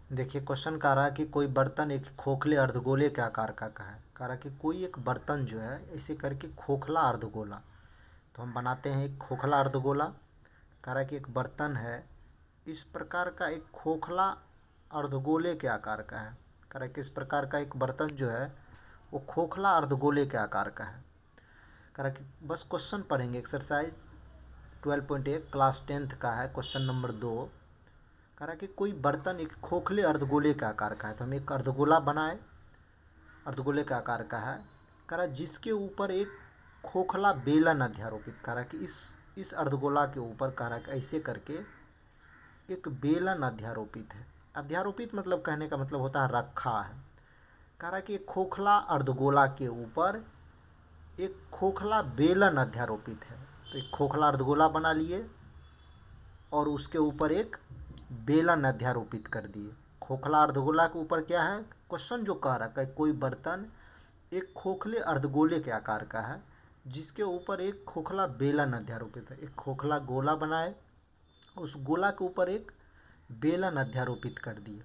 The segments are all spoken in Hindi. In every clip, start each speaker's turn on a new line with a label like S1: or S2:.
S1: देखिए क्वेश्चन कह रहा है कि कोई बर्तन एक खोखले अर्धगोले के आकार का है। कह रहा है कि कोई एक बर्तन जो है ऐसे करके खोखला अर्धगोला। तो हम बनाते हैं एक खोखला अर्धगोला। कह रहा है कि एक बर्तन है इस प्रकार का, एक खोखला अर्धगोले के आकार का है। कह रहा है कि इस प्रकार का एक बर्तन जो है वो खोखला अर्धगोले के आकार का है। कह रहा है कि बस क्वेश्चन पढ़ेंगे। एक्सरसाइज 12.1 क्लास 10th का है, क्वेश्चन नंबर 2। कह रहा है कि कोई बर्तन एक खोखले अर्धगोले के आकार का है। तो हम एक अर्धगोला बनाए, अर्धगोले के आकार का है। कह रहा है जिसके ऊपर एक खोखला बेलन अध्यारोपित। कह रहा है कि इस अर्धगोला के ऊपर कह रहा है कि ऐसे करके एक बेलन अध्यारोपित है। अध्यारोपित मतलब कहने का मतलब होता है रखा है। कह रहा है कि एक खोखला अर्धगोला के ऊपर एक खोखला बेलन अध्यारोपित है। तो एक खोखला अर्धगोला बना लिए और उसके ऊपर एक बेलन अध्यारोपित कर दिए। खोखला अर्धगोला के ऊपर क्या है, क्वेश्चन जो कह रहा है कोई बर्तन एक खोखले अर्धगोले के आकार का है जिसके ऊपर एक खोखला बेलन अध्यारोपित है। एक खोखला गोला बनाए, उस गोला के ऊपर एक बेलन अध्यारोपित कर दिए।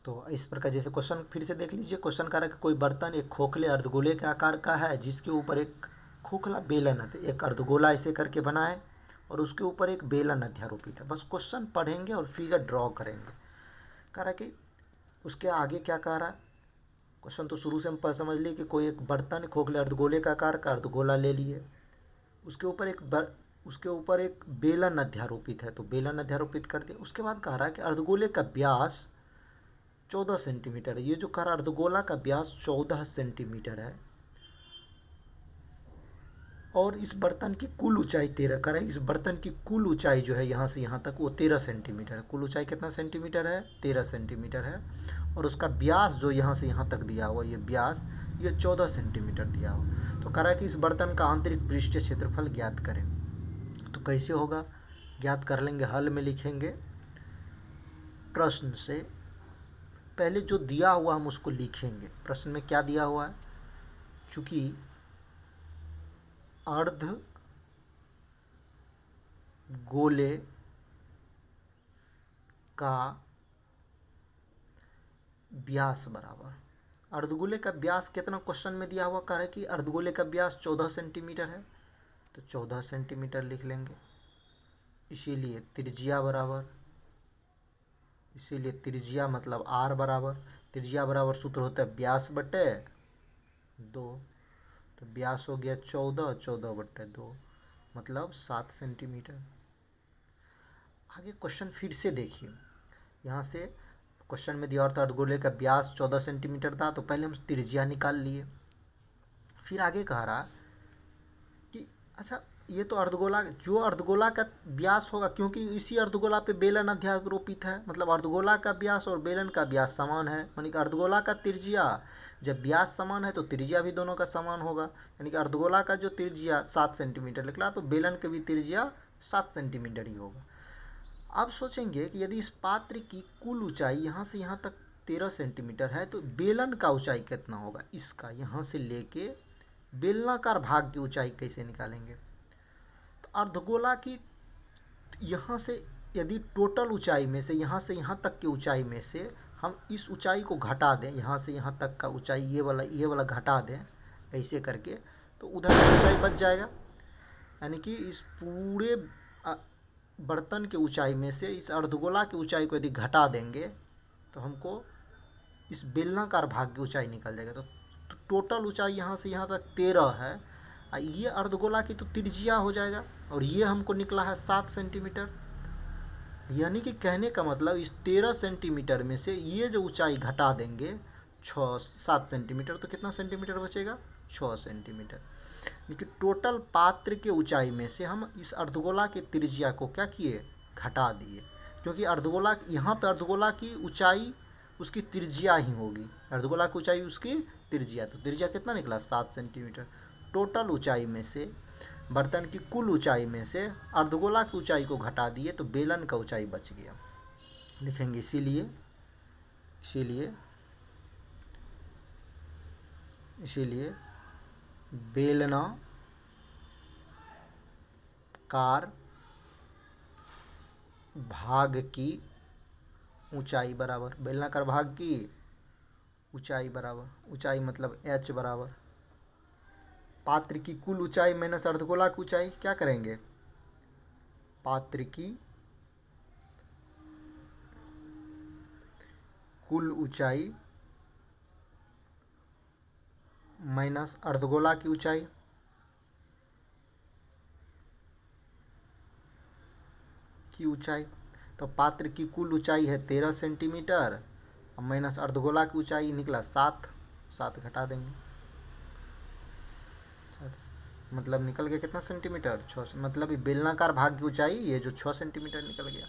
S1: तो इस प्रकार जैसे क्वेश्चन फिर से देख लीजिए। क्वेश्चन कह रहा है कि कोई बर्तन एक खोखले अर्धगोले के आकार का है जिसके ऊपर एक खोखला बेलन है। एक अर्धगोला ऐसे करके बना है और उसके ऊपर एक बेलन अध्यारोपित है। बस क्वेश्चन पढ़ेंगे और फिगर ड्रॉ करेंगे। कह रहा है कि उसके आगे क्या कह रहा है, क्वेश्चन तो शुरू से हम समझ लिए कि कोई एक बर्तन खोखले अर्धगोले का आकार का अर्धगोला ले लिए, उसके ऊपर एक बेलन अध्यारोपित है तो बेलन अध्यारोपित कर दिया। उसके बाद कह रहा है कि अर्धगोले का व्यास 14 सेंटीमीटर है। ये जो कह रहा है अर्धगोला का व्यास 14 सेंटीमीटर है और इस बर्तन की कुल ऊंचाई 13। कह रहा है इस बर्तन की कुल ऊंचाई जो है यहाँ से यहाँ तक वो 13 सेंटीमीटर है। कुल ऊंचाई कितना सेंटीमीटर है, 13 सेंटीमीटर है। और उसका व्यास जो यहाँ से यहाँ तक दिया हुआ, ये व्यास ये 14 सेंटीमीटर दिया हुआ। तो कह रहा है कि इस बर्तन का आंतरिक पृष्ठीय क्षेत्रफल ज्ञात करें। तो कैसे होगा, ज्ञात कर लेंगे, हल में लिखेंगे प्रश्न से। पहले जो दिया हुआ हम उसको लिखेंगे। प्रश्न में क्या दिया हुआ है, चूँकि अर्ध गोले का व्यास बराबर, अर्धगोले का व्यास कितना क्वेश्चन में दिया हुआ। कह रहा है कि अर्धगोले का व्यास 14 सेंटीमीटर है तो 14 सेंटीमीटर लिख लेंगे। इसीलिए त्रिज्या बराबर, इसीलिए त्रिज्या मतलब आर बराबर, त्रिज्या बराबर सूत्र होता है व्यास बटे 2। तो व्यास हो गया 14, 14 बटे 2 मतलब 7 सेंटीमीटर। आगे क्वेश्चन फिर से देखिए। यहाँ से क्वेश्चन में दिया था अर्धगोले का व्यास 14 सेंटीमीटर था तो पहले हम त्रिज्या निकाल लिए। फिर आगे कह रहा कि अच्छा ये तो अर्धगोला, जो अर्धगोला का व्यास होगा क्योंकि इसी अर्धगोला पे बेलन अध्यारोपित है, मतलब अर्धगोला का व्यास और बेलन का व्यास समान है। यानी कि अर्धगोला का त्रिज्या, जब व्यास समान है तो त्रिज्या भी दोनों का समान होगा। यानी कि अर्धगोला का जो त्रिज्या 7 सेंटीमीटर निकला तो बेलन का भी त्रिज्या 7 सेंटीमीटर ही होगा। अब सोचेंगे कि यदि इस पात्र की कुल ऊंचाई यहाँ से यहाँ तक 13 सेंटीमीटर है तो बेलन का ऊंचाई कितना होगा, इसका यहाँ से लेके बेलनाकार भाग की ऊंचाई कैसे निकालेंगे। तो अर्धगोला की यहाँ से यदि टोटल ऊंचाई में से यहाँ तक की ऊंचाई में से हम इस ऊंचाई को घटा दें, यहाँ से यहाँ तक का ऊंचाई ये वाला घटा दें ऐसे करके, तो उधर की ऊंचाई बच जाएगा। यानी कि इस पूरे बर्तन की ऊंचाई में से इस अर्धगोला की ऊंचाई को यदि घटा देंगे तो हमको इस बेलनाकार भाग की ऊंचाई निकल जाएगा। तो टोटल ऊंचाई यहाँ से यहाँ तक 13 है। ये अर्धगोला की तो त्रिज्या हो जाएगा और ये हमको निकला है 7 सेंटीमीटर। यानी कि कहने का मतलब इस 13 सेंटीमीटर में से ये जो ऊंचाई घटा देंगे 7 सेंटीमीटर तो कितना सेंटीमीटर बचेगा, 6 सेंटीमीटर। लेकिन टोटल पात्र के ऊंचाई में से हम इस अर्धगोला के त्रिज्या को क्या किए, घटा दिए। क्योंकि अर्धगोला यहाँ पे अर्धगोला की ऊंचाई उसकी त्रिज्या ही होगी, अर्धगोला की ऊंचाई उसकी त्रिज्या, तो त्रिज्या कितना निकला 7 सेंटीमीटर। टोटल ऊंचाई में से, बर्तन की कुल ऊंचाई में से अर्धगोला की ऊंचाई को घटा दिए तो बेलन का ऊंचाई बच गया। लिखेंगे इसीलिए इसीलिए इसीलिए बेलनाकार भाग की ऊंचाई बराबर बेलनाकार भाग की ऊंचाई बराबर ऊंचाई मतलब h बराबर पात्र की कुल ऊंचाई माइनस अर्धगोला की ऊंचाई। क्या करेंगे, पात्र की कुल ऊंचाई माइनस अर्धगोला की ऊंचाई। तो पात्र की कुल ऊंचाई है 13 सेंटीमीटर, माइनस अर्धगोला की ऊंचाई निकला 7, 7 घटा देंगे 7 मतलब निकल गया कितना सेंटीमीटर 6, मतलब बेलनाकार भाग की ऊंचाई ये जो 6 सेंटीमीटर निकल गया।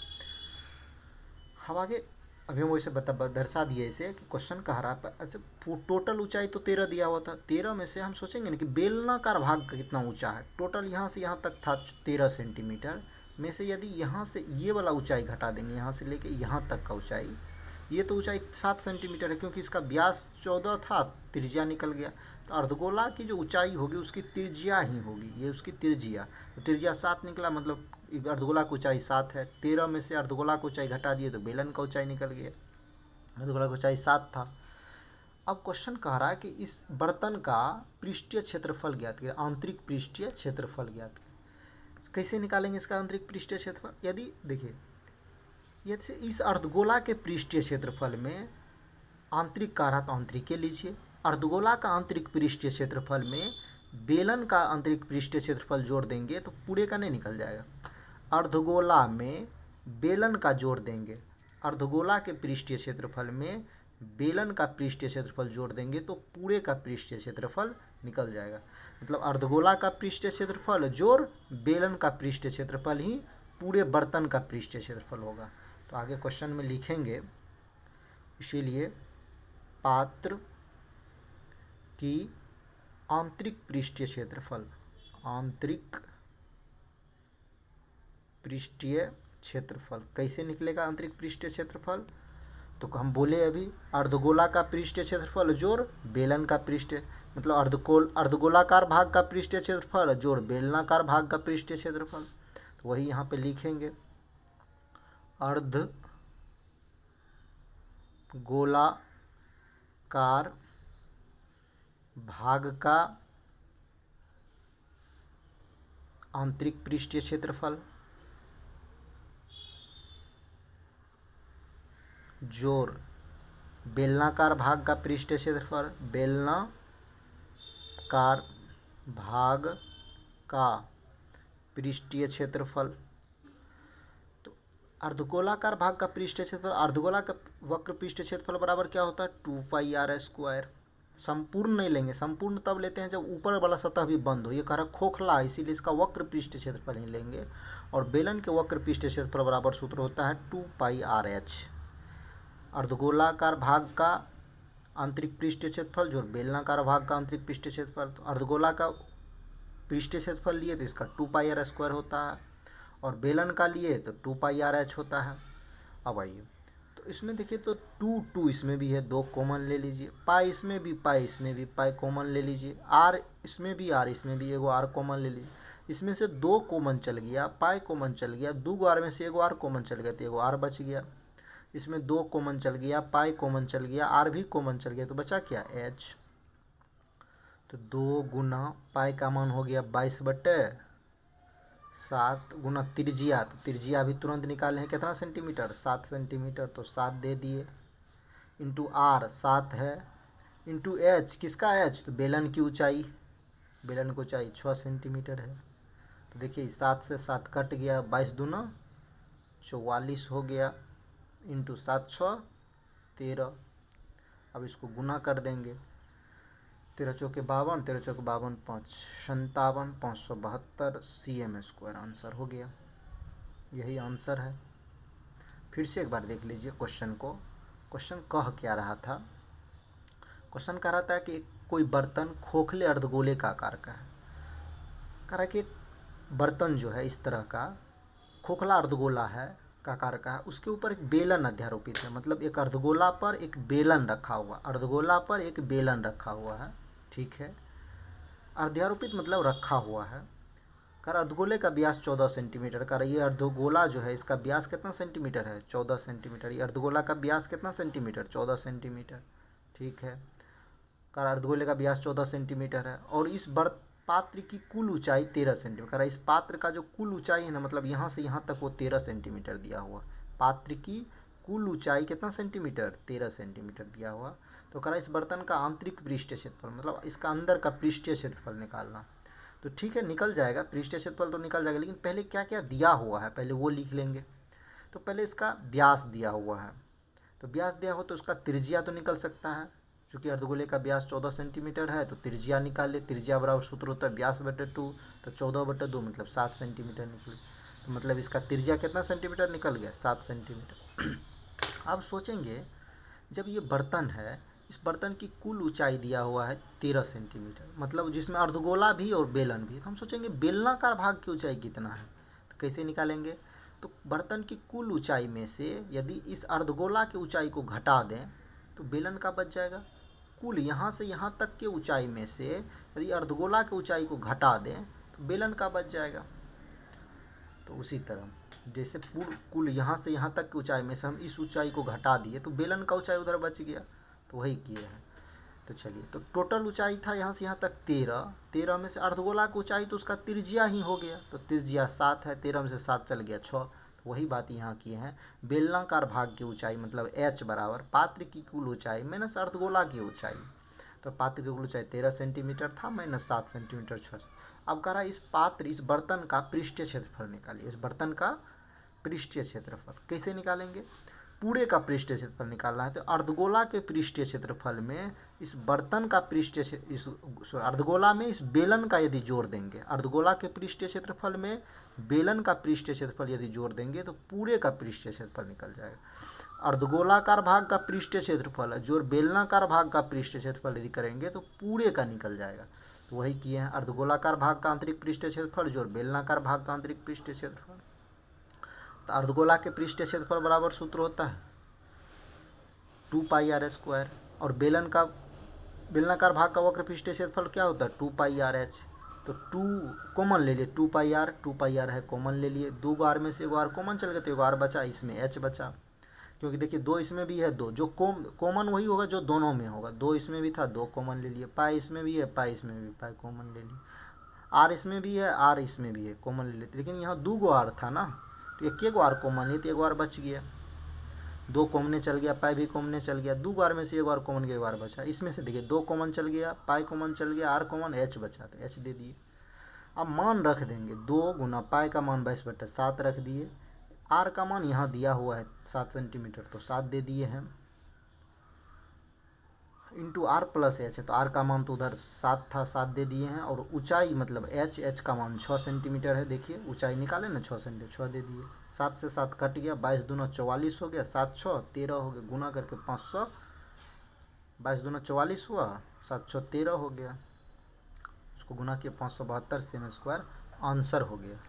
S1: हम आगे अभी हम वैसे दर्शा दिए इसे कि क्वेश्चन कह रहा है अच्छा टोटल ऊंचाई तो 13 दिया हुआ था, 13 में से हम सोचेंगे ना कि बेलनाकार भाग का कितना ऊंचा है। टोटल यहाँ से यहाँ तक था 13 सेंटीमीटर में से यदि यहाँ से ये वाला ऊंचाई घटा देंगे, यहाँ से लेके यहाँ तक का ऊंचाई, ये तो ऊंचाई 7 सेंटीमीटर है क्योंकि इसका व्यास 14 था, त्रिज्या निकल गया। तो अर्धगोला की जो ऊंचाई होगी उसकी त्रिज्या ही होगी, ये उसकी त्रिज्या, तो त्रिज्या 7 निकला, मतलब अर्धगोला की ऊंचाई 7 है। 13 में से अर्धगोला की ऊंचाई घटा दिए तो बेलन का ऊंचाई निकल गया, अर्धगोला की ऊंचाई 7 था। अब क्वेश्चन कह रहा है कि इस बर्तन का पृष्ठीय क्षेत्रफल ज्ञात करें, आंतरिक पृष्ठीय क्षेत्रफल ज्ञात करें। कैसे निकालेंगे इसका आंतरिक पृष्ठीय क्षेत्रफल, यदि देखिए यदि इस अर्धगोला के पृष्ठीय क्षेत्रफल में आंतरिक का रहा तो आंतरिक के लीजिए, अर्धगोला का आंतरिक पृष्ठीय क्षेत्रफल में बेलन का आंतरिक पृष्ठीय क्षेत्रफल जोड़ देंगे तो पूरे का नहीं निकल जाएगा। अर्धगोला में बेलन का जोड़ देंगे, अर्धगोला के पृष्ठीय क्षेत्रफल में बेलन का पृष्ठीय क्षेत्रफल जोड़ देंगे तो पूरे का पृष्ठीय क्षेत्रफल निकल जाएगा। मतलब अर्धगोला का पृष्ठीय क्षेत्रफल जोड़ बेलन का पृष्ठीय क्षेत्रफल ही पूरे बर्तन का पृष्ठीय क्षेत्रफल होगा। तो आगे क्वेश्चन में लिखेंगे, इसीलिए पात्र की आंतरिक पृष्ठीय क्षेत्रफल, आंतरिक पृष्ठीय क्षेत्रफल कैसे निकलेगा आंतरिक पृष्ठीय क्षेत्रफल, तो हम बोले अभी अर्धगोला का पृष्ठीय क्षेत्रफल जोड़ बेलन का पृष्ठीय, मतलब अर्धगोलाकार भाग का पृष्ठीय क्षेत्रफल जोड़ बेलनाकार भाग का पृष्ठीय क्षेत्रफल। तो वही यहाँ पे लिखेंगे, अर्धगोलाकार भाग का आंतरिक पृष्ठीय क्षेत्रफल जोड़ बेलनाकार भाग का पृष्ठीय क्षेत्रफल, बेलनाकार भाग का पृष्ठीय क्षेत्रफल। तो अर्धगोलाकार भाग का पृष्ठीय क्षेत्रफल, अर्धगोला का वक्र पृष्ठीय क्षेत्रफल बराबर क्या होता है 2πr²। संपूर्ण नहीं लेंगे, संपूर्ण तब लेते हैं जब ऊपर वाला सतह भी बंद हो। ये कह रहा खोखला है इसीलिए इसका वक्र पृष्ठीय क्षेत्रफल नहीं लेंगे। और बेलन के वक्र पृष्ठीय क्षेत्रफल बराबर सूत्र होता है 2πrh। अर्धगोलाकार भाग का आंतरिक पृष्ठीय क्षेत्रफल जो बेलनाकार भाग का आंतरिक पृष्ठीय क्षेत्रफल, तो अर्धगोला का पृष्ठीय क्षेत्रफल लिए तो इसका 2πr² होता है और बेलन का लिए तो 2πrh होता है। अब आइए तो इसमें देखिए तो 2 इसमें भी है, 2 कॉमन ले लीजिए, पाई इसमें भी पाई कॉमन ले लीजिए, आर इसमें भी एगो आर कॉमन ले लीजिए। इसमें से 2 कॉमन चल गया, पाई कॉमन चल गया, 2 आर में से एगो आर कॉमन चल गया तो एगो आर बच गया। इसमें 2 कॉमन चल गया, पाई कॉमन चल गया, आर भी कॉमन चल गया तो बचा क्या एच। तो 2 गुना पाई का मान हो गया 22/7 गुना त्रिज्या, तो त्रिज्या भी तुरंत निकाले हैं कितना सेंटीमीटर 7 सेंटीमीटर, तो 7 दे दिए, इंटू आर 7 है, इंटू एच किसका एच तो बेलन की ऊंचाई, बेलन की ऊंचाई 6 सेंटीमीटर है। तो देखिए 7 से 7 कट गया, 22 दूना 44 हो गया, इंटू 7 13। अब इसको गुना कर देंगे, 13 चौके 52, 13 चौके 52 5 57 572 cm²। आंसर हो गया, यही आंसर है। फिर से एक बार देख लीजिए क्वेश्चन को। क्वेश्चन कह क्या रहा था, क्वेश्चन कह रहा था कि कोई बर्तन खोखले अर्धगोले का आकार का है। कह रहा है कि एक बर्तन जो है इस तरह का खोखला अर्धगोला है का आकार का है, उसके ऊपर एक बेलन अध्यारोपित है, मतलब एक अर्धगोला पर एक बेलन रखा हुआ, अर्धगोला पर एक बेलन रखा हुआ है, ठीक है। अध्यारोपित मतलब रखा हुआ है। कर अर्धगोले का व्यास 14 सेंटीमीटर। कर ये अर्धगोला जो है इसका व्यास कितना सेंटीमीटर है? 14 सेंटीमीटर। ये अर्धगोला का व्यास कितना सेंटीमीटर? 14 सेंटीमीटर। ठीक है, कर अर्धगोले का व्यास 14 सेंटीमीटर है और इस पात्र की कुल ऊंचाई 13 सेंटीमीटर। कर इस पात्र का जो कुल ऊंचाई है ना, मतलब यहाँ से यहाँ तक वो 13 सेंटीमीटर दिया हुआ। पात्र की कुल ऊंचाई कितना सेंटीमीटर? 13 सेंटीमीटर दिया हुआ। तो करा इस बर्तन का आंतरिक पृष्ठीय क्षेत्रफल, मतलब इसका अंदर का पृष्ठीय क्षेत्रफल निकालना। तो ठीक है, निकल जाएगा पृष्ठीय क्षेत्रफल तो निकल जाएगा, लेकिन पहले क्या क्या दिया हुआ है पहले वो लिख लेंगे। तो पहले इसका व्यास दिया हुआ है, तो व्यास दिया हो तो उसका त्रिज्या तो निकल सकता है। चूँकि अर्धगोले का व्यास 14 सेंटीमीटर है तो त्रिज्या निकाल ले। त्रिज्या बराबर सूत्र होता है व्यास बटे 2, तो 14/2 मतलब 7 सेंटीमीटर निकले। तो मतलब इसका त्रिज्या कितना सेंटीमीटर निकल गया? 7 सेंटीमीटर। अब सोचेंगे, जब ये बर्तन है, इस बर्तन की कुल ऊंचाई दिया हुआ है 13 सेंटीमीटर, मतलब जिसमें अर्धगोला भी और बेलन भी, तो हम सोचेंगे बेलनाकार भाग की ऊंचाई कितना है। तो कैसे निकालेंगे? तो बर्तन की कुल ऊंचाई में से यदि इस अर्धगोला की ऊंचाई को घटा दें तो बेलन का बच जाएगा। कुल यहाँ से यहाँ तक के ऊंचाई में से यदि अर्धगोला की ऊंचाई को घटा दें तो बेलन का बच जाएगा। तो उसी तरह जैसे पूर्ण कुल यहाँ से यहाँ तक की ऊंचाई में से हम इस ऊंचाई को घटा दिए तो बेलन का ऊंचाई उधर बच गया, तो वही किए हैं। तो चलिए, तो टोटल ऊंचाई था यहाँ से यहाँ तक 13 में से अर्धगोला की ऊंचाई तो उसका त्रिज्या ही हो गया, तो त्रिज्या 7 है, 13 में से 7 चल गया 6। तो वही बात यहाँ किए हैं, बेलनाकार भाग की ऊंचाई मतलब h बराबर पात्र की कुल ऊंचाई माइनस अर्धगोला की ऊंचाई। तो पात्र की कुल ऊंचाई 13 सेंटीमीटर था माइनस 7 सेंटीमीटर 6। अब कह रहा है इस पात्र इस बर्तन का पृष्ठीय क्षेत्रफल निकालिए। इस बर्तन का पृष्ठीय क्षेत्रफल कैसे निकालेंगे? पूरे का पृष्ठीय क्षेत्रफल निकालना है तो अर्धगोला के पृष्ठीय क्षेत्रफल में इस बर्तन का पृष्ठीय इस अर्धगोला में इस बेलन का यदि जोड़ देंगे, अर्धगोला के पृष्ठीय क्षेत्रफल में बेलन का पृष्ठीय क्षेत्रफल यदि जोड़ देंगे तो पूरे का पृष्ठीय क्षेत्रफल निकल जाएगा। अर्धगोलाकार भाग का पृष्ठीय क्षेत्रफल है जो बेलनाकार भाग का पृष्ठीय क्षेत्रफल यदि करेंगे तो पूरे का निकल जाएगा। तो वही किए हैं, अर्धगोलाकार भाग का आंतरिक पृष्ठीय क्षेत्रफल जो बेलनाकार भाग का आंतरिक पृष्ठीय क्षेत्रफल। तो अर्धगोला के पृष्ठीय क्षेत्रफल बराबर सूत्र होता है 2πr², और बेलनाकार भाग का वक्र पृष्ठीय क्षेत्रफल क्या होता है? 2πrh। तो 2 कॉमन ले लिए, 2πr है कॉमन ले लिए, 2 बार में से 1 बार कॉमन चल गया तो 1 बार बचा, इसमें h बचा। क्योंकि देखिए 2 इसमें भी है, 2 जो कॉमन वही होगा जो दोनों में होगा। 2 इसमें भी था, 2 कॉमन ले लिए। पाई इसमें भी है, पाई इसमें भी, पाई कॉमन ले लिए। आर इसमें भी है, आर इसमें भी है, कॉमन ले लेते। लेकिन यहाँ 2 आर था ना, तो एक आर कॉमन लिए तो 1 बार बच गया। 2 कॉमने चल गया, पाई भी कॉमने चल गया, 2 बार में से 1 बार कॉमन गया, 1 बार बचा। इसमें से देखिए 2 कॉमन चल गया, पाई कॉमन चल गया, आर कॉमन, एच बचा तो एच दे दिए। अब मान रख देंगे 2 गुना पाई का मान 22/7 रख दिए, आर का मान यहाँ दिया हुआ है 7 सेंटीमीटर तो 7 दे दिए हैं, इंटू आर प्लस एच है तो आर का मान तो उधर 7 था, 7 दे दिए हैं। और ऊंचाई मतलब एच का मान 6 सेंटीमीटर है। देखिए ऊंचाई निकाले ना 6 सेंटीमीटर, 6 दे दिए। 7 से 7 कट गया, 22 दूना 44 हो गया, 7 6 13 हो गया, गुना करके 500, 22 दूना 44 हुआ, 7 6 13 हो गया, उसको गुना किया 572 सेमी स्क्वायर, आंसर हो गया।